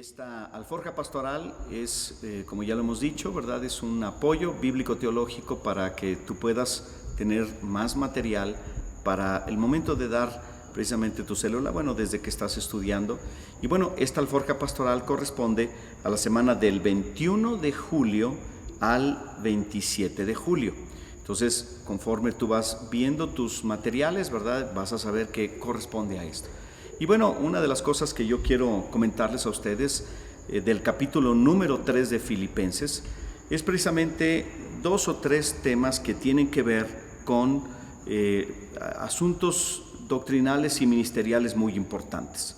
esta alforja pastoral es, como ya lo hemos dicho, ¿verdad? Es un apoyo bíblico-teológico para que tú puedas tener más material para el momento de dar precisamente tu célula, bueno, desde que estás estudiando. Y bueno, esta alforja pastoral corresponde a la semana del 21 de julio al 27 de julio. Entonces, conforme tú vas viendo tus materiales, ¿verdad? Vas a saber qué corresponde a esto. Y bueno, una de las cosas que yo quiero comentarles a ustedes del capítulo número 3 de Filipenses es precisamente 2 o 3 temas que tienen que ver con asuntos doctrinales y ministeriales muy importantes.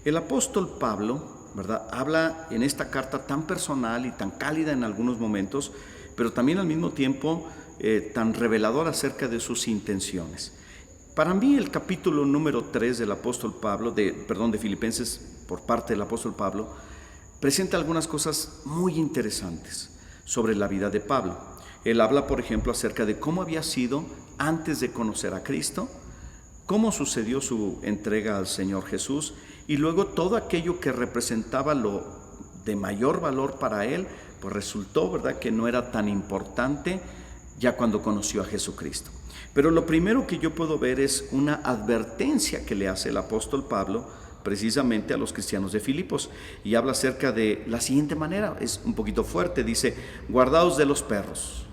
El apóstol Pablo, ¿verdad?, habla en esta carta tan personal y tan cálida en algunos momentos, pero también al mismo tiempo tan revelador acerca de sus intenciones. Para mí el capítulo número 3 del apóstol Pablo, de Filipenses por parte del apóstol Pablo, presenta algunas cosas muy interesantes sobre la vida de Pablo. Él habla, por ejemplo, acerca de cómo había sido antes de conocer a Cristo, cómo sucedió su entrega al Señor Jesús y luego todo aquello que representaba lo de mayor valor para él, pues resultó, ¿verdad?, que no era tan importante ya cuando conoció a Jesucristo. Pero lo primero que yo puedo ver es una advertencia que le hace el apóstol Pablo precisamente a los cristianos de Filipos, y habla acerca de la siguiente manera, es un poquito fuerte, dice: guardaos de los perros,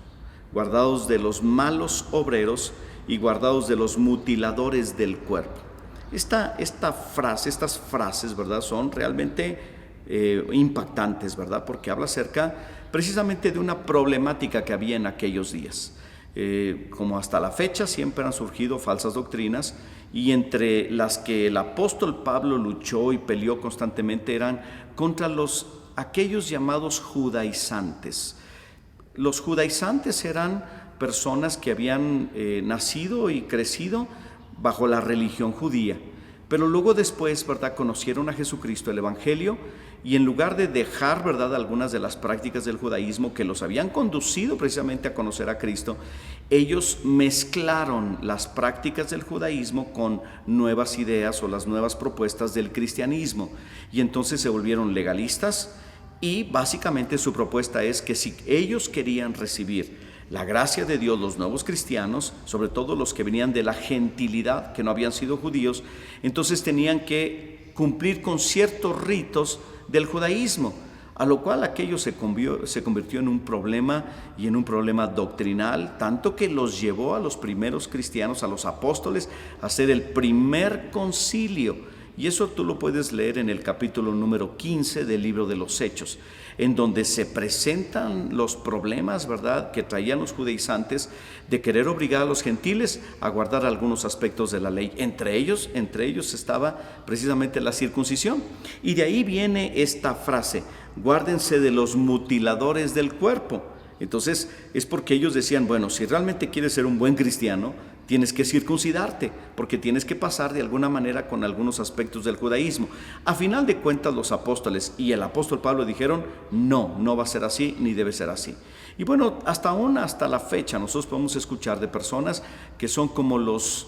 guardaos de los malos obreros y guardaos de los mutiladores del cuerpo. Estas frases, ¿verdad?, son realmente impactantes, ¿verdad?, porque habla acerca precisamente de una problemática que había en aquellos días. Como hasta la fecha siempre han surgido falsas doctrinas, y entre las que el apóstol Pablo luchó y peleó constantemente eran contra aquellos llamados judaizantes. Los judaizantes eran personas que habían nacido y crecido bajo la religión judía, pero luego después, ¿verdad?, conocieron a Jesucristo, el Evangelio, y en lugar de dejar, ¿verdad?, algunas de las prácticas del judaísmo que los habían conducido precisamente a conocer a Cristo, ellos mezclaron las prácticas del judaísmo con nuevas ideas o las nuevas propuestas del cristianismo, y entonces se volvieron legalistas, y básicamente su propuesta es que si ellos querían recibir la gracia de Dios, los nuevos cristianos, sobre todo los que venían de la gentilidad, que no habían sido judíos, entonces tenían que cumplir con ciertos ritos del judaísmo, a lo cual aquello se convirtió en un problema, y en un problema doctrinal, tanto que los llevó a los primeros cristianos, a los apóstoles, a hacer el primer concilio. Y eso tú lo puedes leer en el capítulo número 15 del libro de los Hechos, en donde se presentan los problemas, ¿verdad?, que traían los judaizantes de querer obligar a los gentiles a guardar algunos aspectos de la ley. Entre ellos estaba precisamente la circuncisión. Y de ahí viene esta frase: guárdense de los mutiladores del cuerpo. Entonces es porque ellos decían, bueno, si realmente quieres ser un buen cristiano, tienes que circuncidarte, porque tienes que pasar de alguna manera con algunos aspectos del judaísmo. A final de cuentas, los apóstoles y el apóstol Pablo dijeron, no va a ser así, ni debe ser así. Y bueno, hasta la fecha nosotros podemos escuchar de personas que son como los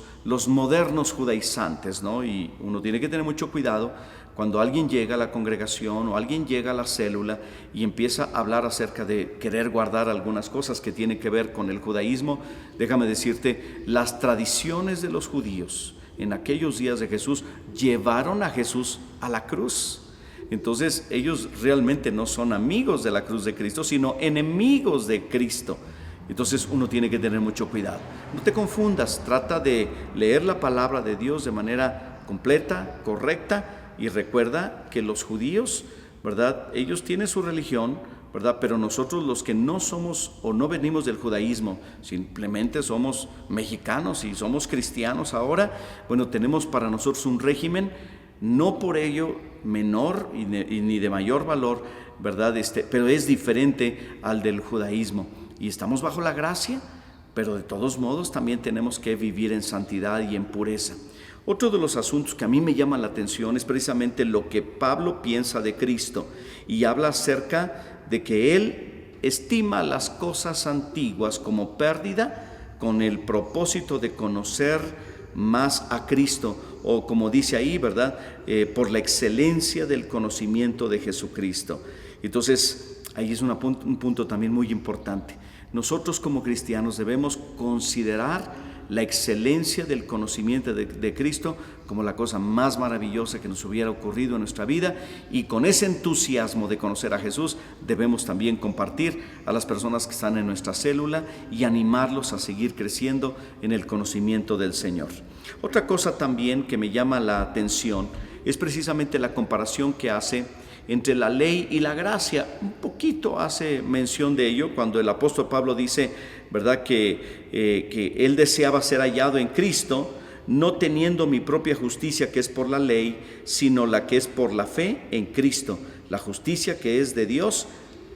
modernos judaizantes, ¿no? Y uno tiene que tener mucho cuidado cuando alguien llega a la congregación o alguien llega a la célula y empieza a hablar acerca de querer guardar algunas cosas que tienen que ver con el judaísmo. Déjame decirte, las tradiciones de los judíos en aquellos días de Jesús llevaron a Jesús a la cruz. Entonces ellos realmente no son amigos de la cruz de Cristo, sino enemigos de Cristo. Entonces uno tiene que tener mucho cuidado. No te confundas, trata de leer la palabra de Dios de manera completa, correcta, y recuerda que los judíos, ¿verdad?, ellos tienen su religión, ¿verdad?, pero nosotros, los que no somos o no venimos del judaísmo, simplemente somos mexicanos y somos cristianos ahora, bueno, tenemos para nosotros un régimen no por ello menor ni de mayor valor, ¿verdad?, pero es diferente al del judaísmo, y estamos bajo la gracia, pero de todos modos también tenemos que vivir en santidad y en pureza. Otro de los asuntos que a mí me llama la atención es precisamente lo que Pablo piensa de Cristo, y habla acerca de que él estima las cosas antiguas como pérdida con el propósito de conocer más a Cristo, o como dice ahí, ¿verdad? Por la excelencia del conocimiento de Jesucristo. Entonces, ahí es un punto también muy importante. Nosotros como cristianos debemos considerar la excelencia del conocimiento de Cristo como la cosa más maravillosa que nos hubiera ocurrido en nuestra vida, y con ese entusiasmo de conocer a Jesús debemos también compartir a las personas que están en nuestra célula y animarlos a seguir creciendo en el conocimiento del Señor. Otra cosa también que me llama la atención es precisamente la comparación que hace entre la ley y la gracia. Un poquito hace mención de ello cuando el apóstol Pablo dice, ¿verdad?, que él deseaba ser hallado en Cristo, no teniendo mi propia justicia que es por la ley, sino la que es por la fe en Cristo, la justicia que es de Dios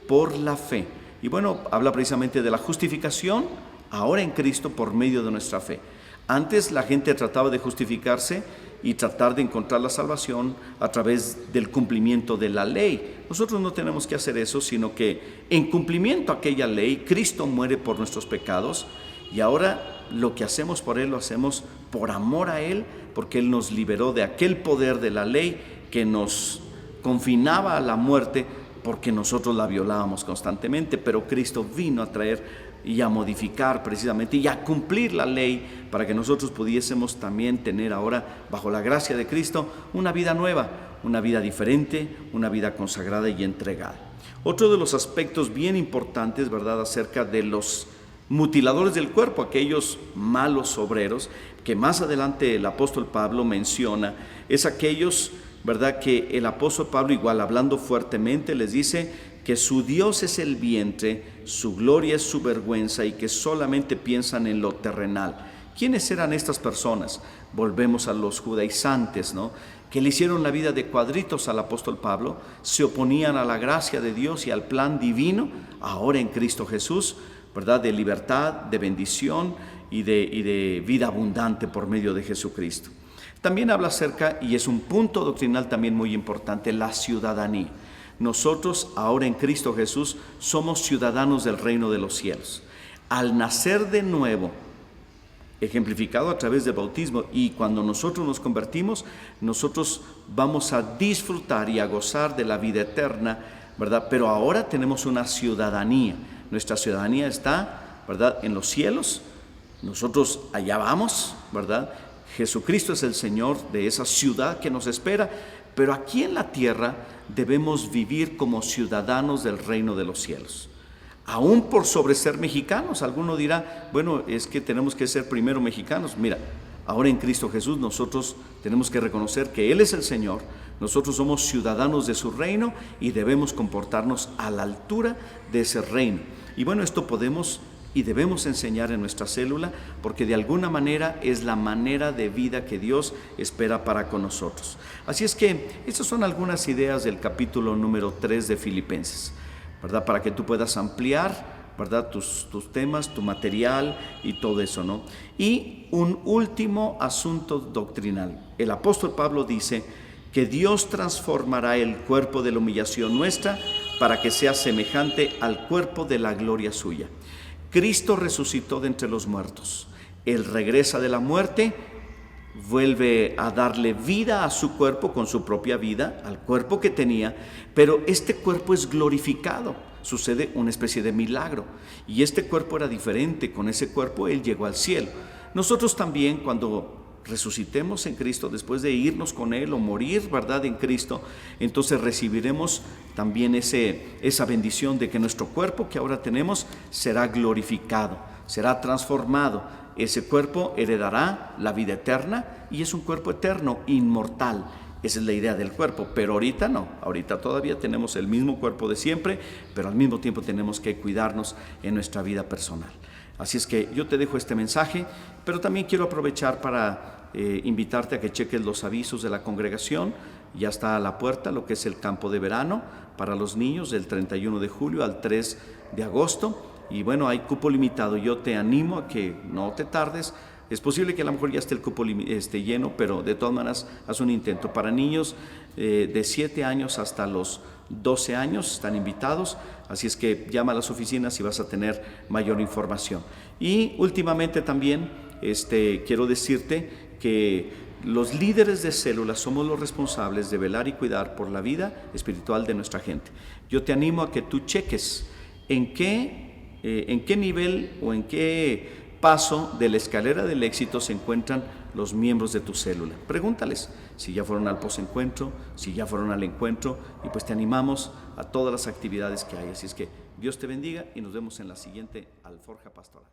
por la fe. Y bueno, habla precisamente de la justificación ahora en Cristo por medio de nuestra fe. Antes la gente trataba de justificarse y tratar de encontrar la salvación a través del cumplimiento de la ley. Nosotros no tenemos que hacer eso, sino que en cumplimiento a aquella ley, Cristo muere por nuestros pecados, y ahora lo que hacemos por Él lo hacemos por amor a Él, porque Él nos liberó de aquel poder de la ley que nos confinaba a la muerte, porque nosotros la violábamos constantemente, pero Cristo vino a traer y a modificar precisamente y a cumplir la ley para que nosotros pudiésemos también tener ahora, bajo la gracia de Cristo, una vida nueva, una vida diferente, una vida consagrada y entregada. Otro de los aspectos bien importantes, ¿verdad?, acerca de los mutiladores del cuerpo, aquellos malos obreros que más adelante el apóstol Pablo menciona, es aquellos, ¿verdad?, que el apóstol Pablo, igual hablando fuertemente, les dice que su Dios es el vientre, su gloria es su vergüenza, y que solamente piensan en lo terrenal. ¿Quiénes eran estas personas? Volvemos a los judaizantes, ¿no?, que le hicieron la vida de cuadritos al apóstol Pablo, se oponían a la gracia de Dios y al plan divino, ahora en Cristo Jesús, ¿verdad?, de libertad, de bendición y de vida abundante por medio de Jesucristo. También habla acerca, y es un punto doctrinal también muy importante, la ciudadanía. Nosotros ahora en Cristo Jesús somos ciudadanos del reino de los cielos. Al nacer de nuevo, ejemplificado a través del bautismo, y cuando nosotros nos convertimos, nosotros vamos a disfrutar y a gozar de la vida eterna, ¿verdad? Pero ahora tenemos una ciudadanía. Nuestra ciudadanía está, ¿verdad?, en los cielos. Nosotros allá vamos, ¿verdad? Jesucristo es el Señor de esa ciudad que nos espera, pero aquí en la tierra debemos vivir como ciudadanos del reino de los cielos. Aún por sobre ser mexicanos. Alguno dirá, bueno, es que tenemos que ser primero mexicanos. Mira, ahora en Cristo Jesús nosotros tenemos que reconocer que Él es el Señor. Nosotros somos ciudadanos de su reino y debemos comportarnos a la altura de ese reino. Y bueno, esto podemos y debemos enseñar en nuestra célula, porque de alguna manera es la manera de vida que Dios espera para con nosotros. Así es que estas son algunas ideas del capítulo número 3 de Filipenses, ¿verdad?, para que tú puedas ampliar, ¿verdad?, tus temas, tu material y todo eso, ¿no? Y un último asunto doctrinal. El apóstol Pablo dice que Dios transformará el cuerpo de la humillación nuestra para que sea semejante al cuerpo de la gloria suya. Cristo resucitó de entre los muertos. Él regresa de la muerte, vuelve a darle vida a su cuerpo con su propia vida, al cuerpo que tenía, pero este cuerpo es glorificado. Sucede una especie de milagro, y este cuerpo era diferente. Con ese cuerpo Él llegó al cielo. Nosotros también, cuando resucitemos en Cristo, después de irnos con Él o morir, ¿verdad?, en Cristo, entonces recibiremos también esa bendición de que nuestro cuerpo que ahora tenemos será glorificado, será transformado. Ese cuerpo heredará la vida eterna, y es un cuerpo eterno, inmortal. Esa es la idea del cuerpo, pero ahorita no. Ahorita todavía tenemos el mismo cuerpo de siempre, pero al mismo tiempo tenemos que cuidarnos en nuestra vida personal. Así es que yo te dejo este mensaje, pero también quiero aprovechar para invitarte a que cheques los avisos de la congregación. Ya está a la puerta lo que es el campo de verano para los niños del 31 de julio al 3 de agosto. Y bueno, hay cupo limitado. Yo te animo a que no te tardes. Es posible que a lo mejor ya esté el cupo lleno, pero de todas maneras haz un intento. Para niños de 7 años hasta los 12 años están invitados, así es que llama a las oficinas y vas a tener mayor información. Y últimamente también quiero decirte que los líderes de células somos los responsables de velar y cuidar por la vida espiritual de nuestra gente. Yo te animo a que tú cheques en qué nivel o en qué paso de la escalera del éxito se encuentran los miembros de tu célula. Pregúntales si ya fueron al posencuentro, si ya fueron al encuentro, y pues te animamos a todas las actividades que hay. Así es que Dios te bendiga y nos vemos en la siguiente Alforja Pastoral.